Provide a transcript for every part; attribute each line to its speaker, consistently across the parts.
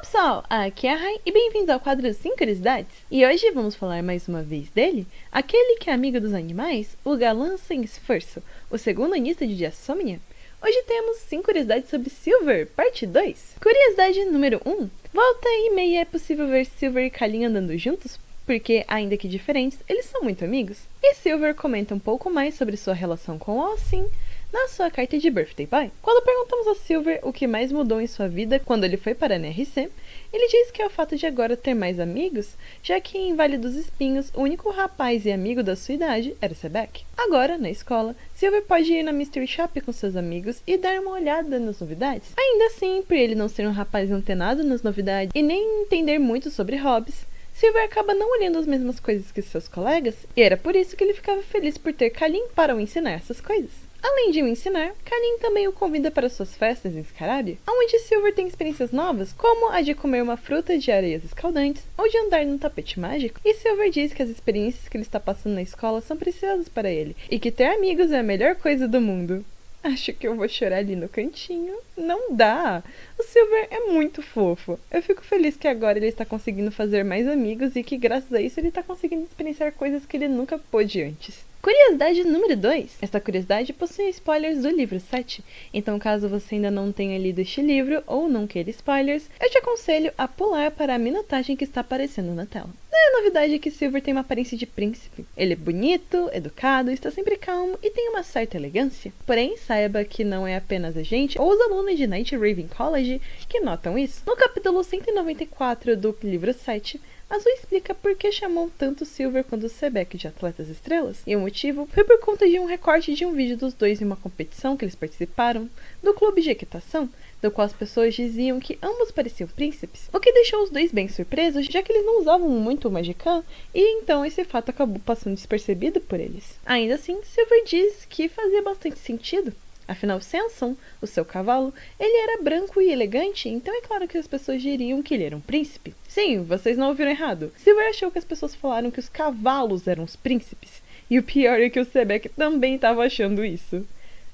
Speaker 1: Pessoal, aqui é a Rai e bem-vindos ao quadro 5 Curiosidades. E hoje vamos falar mais uma vez dele, aquele que é amigo dos animais, o galã sem esforço, o segundo anista de Insomnia. Hoje temos 5 curiosidades sobre Silver, parte 2. Curiosidade número 1. Volta e meia é possível ver Silver e Kalin andando juntos, porque, ainda que diferentes, eles são muito amigos. E Silver comenta um pouco mais sobre sua relação com Austin na sua carta de Birthday Boy. Quando perguntamos a Silver o que mais mudou em sua vida quando ele foi para a NRC, ele diz que é o fato de agora ter mais amigos, já que em Vale dos Espinhos, o único rapaz e amigo da sua idade era Sebek. Agora, na escola, Silver pode ir na Mystery Shop com seus amigos e dar uma olhada nas novidades. Ainda assim, por ele não ser um rapaz antenado nas novidades e nem entender muito sobre hobbies, Silver acaba não olhando as mesmas coisas que seus colegas, e era por isso que ele ficava feliz por ter Kalin para o ensinar essas coisas. Além de o ensinar, Kalin também o convida para suas festas em Scarabia, onde Silver tem experiências novas, como a de comer uma fruta de areias escaldantes ou de andar num tapete mágico, e Silver diz que as experiências que ele está passando na escola são preciosas para ele, e que ter amigos é a melhor coisa do mundo. Acho que eu vou chorar ali no cantinho. Não dá! O Silver é muito fofo. Eu fico feliz que agora ele está conseguindo fazer mais amigos e que graças a isso ele está conseguindo experienciar coisas que ele nunca pôde antes. Curiosidade número 2. Esta curiosidade possui spoilers do livro 7, então caso você ainda não tenha lido este livro ou não queira spoilers, eu te aconselho a pular para a minutagem que está aparecendo na tela. Não é novidade que Silver tem uma aparência de príncipe. Ele é bonito, educado, está sempre calmo e tem uma certa elegância. Porém, saiba que não é apenas a gente ou os alunos de Night Raven College que notam isso. No capítulo 194 do livro 7, Azul explica por que chamou tanto Silver quanto Sebek de Atletas Estrelas, e o motivo foi por conta de um recorte de um vídeo dos dois em uma competição que eles participaram, do clube de equitação, do qual as pessoas diziam que ambos pareciam príncipes, o que deixou os dois bem surpresos, já que eles não usavam muito o Magicka, e então esse fato acabou passando despercebido por eles. Ainda assim, Silver diz que fazia bastante sentido. Afinal, Samson, o seu cavalo, ele era branco e elegante, então é claro que as pessoas diriam que ele era um príncipe. Sim, vocês não ouviram errado. Silver achou que as pessoas falaram que os cavalos eram os príncipes. E o pior é que o Sebek também estava achando isso.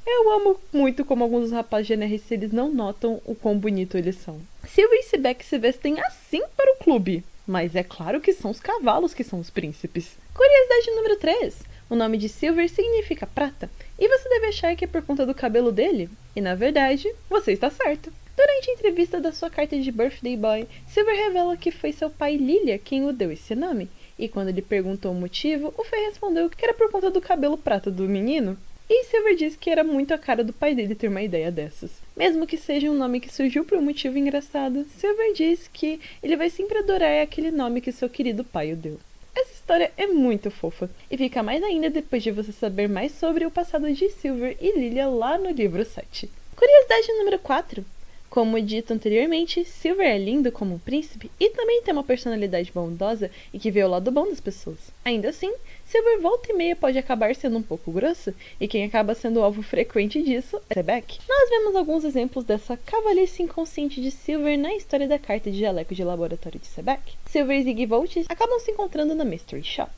Speaker 1: Eu amo muito como alguns dos rapazes de NRC eles não notam o quão bonito eles são. Silver e Sebek se vestem assim para o clube, mas é claro que são os cavalos que são os príncipes. Curiosidade número 3. O nome de Silver significa prata, e você deve achar que é por conta do cabelo dele. E na verdade, você está certo. Durante a entrevista da sua carta de Birthday Boy, Silver revela que foi seu pai Lilia quem o deu esse nome. E quando ele perguntou o motivo, o Fei respondeu que era por conta do cabelo prata do menino. E Silver disse que era muito a cara do pai dele ter uma ideia dessas. Mesmo que seja um nome que surgiu por um motivo engraçado, Silver diz que ele vai sempre adorar aquele nome que seu querido pai o deu. Essa história é muito fofa, e fica mais ainda depois de você saber mais sobre o passado de Silver e Lilia lá no livro 7. Curiosidade número 4. Como dito anteriormente, Silver é lindo como um príncipe e também tem uma personalidade bondosa e que vê o lado bom das pessoas. Ainda assim, Silver volta e meia pode acabar sendo um pouco grosso, e quem acaba sendo alvo frequente disso é Sebek. Nós vemos alguns exemplos dessa cavalice inconsciente de Silver na história da carta de jaleco de laboratório de Sebek. Silver e Ziggyvolt acabam se encontrando na Mystery Shop,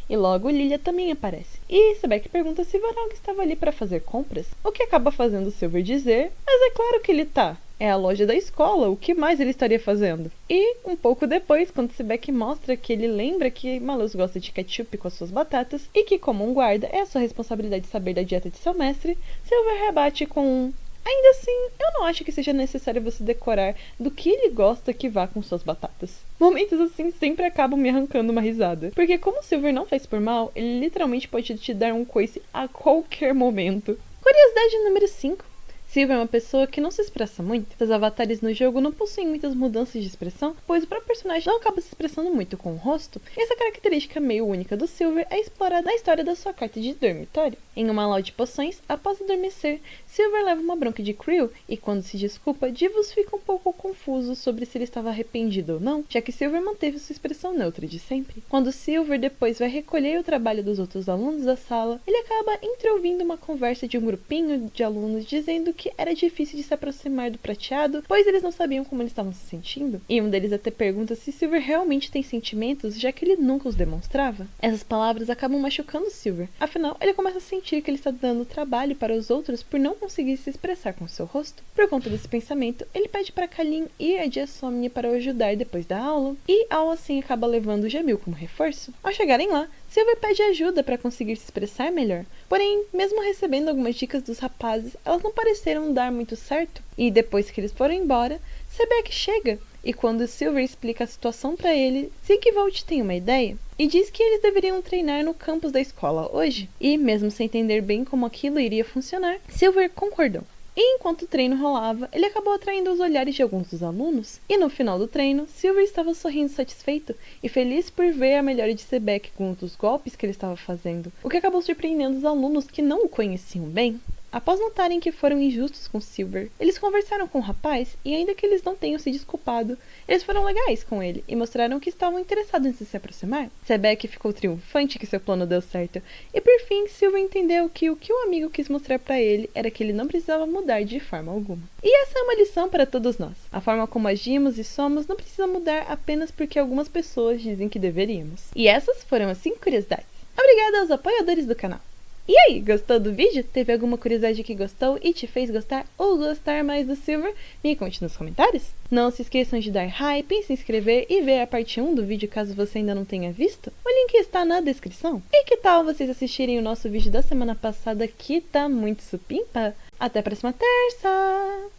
Speaker 1: e logo Lilia também aparece. E Sebek pergunta se Varog estava ali para fazer compras, o que acaba fazendo Silver dizer, mas é claro que ele tá. É a loja da escola, o que mais ele estaria fazendo? E, um pouco depois, quando Sebek mostra que ele lembra que Malus gosta de ketchup com as suas batatas e que, como um guarda, é a sua responsabilidade saber da dieta de seu mestre, Silver rebate com um: ainda assim, eu não acho que seja necessário você decorar do que ele gosta que vá com suas batatas. Momentos assim sempre acabam me arrancando uma risada, porque como Silver não fez por mal, ele literalmente pode te dar um coice a qualquer momento. Curiosidade número 5. Silver é uma pessoa que não se expressa muito. Seus avatares no jogo não possuem muitas mudanças de expressão, pois o próprio personagem não acaba se expressando muito com o rosto, e essa característica meio única do Silver é explorada na história da sua carta de dormitório. Em uma aula de poções, após adormecer, Silver leva uma bronca de Creel, e quando se desculpa, Divos fica um pouco confuso sobre se ele estava arrependido ou não, já que Silver manteve sua expressão neutra de sempre. Quando Silver depois vai recolher o trabalho dos outros alunos da sala, ele acaba entreouvindo uma conversa de um grupinho de alunos dizendo que realmente era difícil de se aproximar do prateado, pois eles não sabiam como eles estavam se sentindo. E um deles até pergunta se Silver realmente tem sentimentos, já que ele nunca os demonstrava. Essas palavras acabam machucando Silver, afinal ele começa a sentir que ele está dando trabalho para os outros por não conseguir se expressar com seu rosto. Por conta desse pensamento, ele pede para Kalin ir a Diasomnia para o ajudar depois da aula, e ao assim acaba levando o Jamil como reforço. Ao chegarem lá, Silver pede ajuda para conseguir se expressar melhor, porém, mesmo recebendo algumas dicas dos rapazes, elas não pareceram dar muito certo, e depois que eles foram embora, Sebek chega, e quando Silver explica a situação para ele, Sigvald tem uma ideia, e diz que eles deveriam treinar no campus da escola hoje, e mesmo sem entender bem como aquilo iria funcionar, Silver concordou. E enquanto o treino rolava, ele acabou atraindo os olhares de alguns dos alunos. E no final do treino, Silver estava sorrindo satisfeito e feliz por ver a melhora de Sebek com um dos golpes que ele estava fazendo, o que acabou surpreendendo os alunos que não o conheciam bem. Após notarem que foram injustos com Silver, eles conversaram com o rapaz e ainda que eles não tenham se desculpado, eles foram legais com ele e mostraram que estavam interessados em se aproximar. Sebek ficou triunfante que seu plano deu certo e por fim Silver entendeu que o amigo quis mostrar para ele era que ele não precisava mudar de forma alguma. E essa é uma lição para todos nós. A forma como agimos e somos não precisa mudar apenas porque algumas pessoas dizem que deveríamos. E essas foram as 5 curiosidades. Obrigada aos apoiadores do canal. E aí, gostou do vídeo? Teve alguma curiosidade que gostou e te fez gostar ou gostar mais do Silver? Me conte nos comentários. Não se esqueçam de dar hype, se inscrever e ver a parte 1 do vídeo caso você ainda não tenha visto. O link está na descrição. E que tal vocês assistirem o nosso vídeo da semana passada que tá muito supimpa? Até a próxima terça!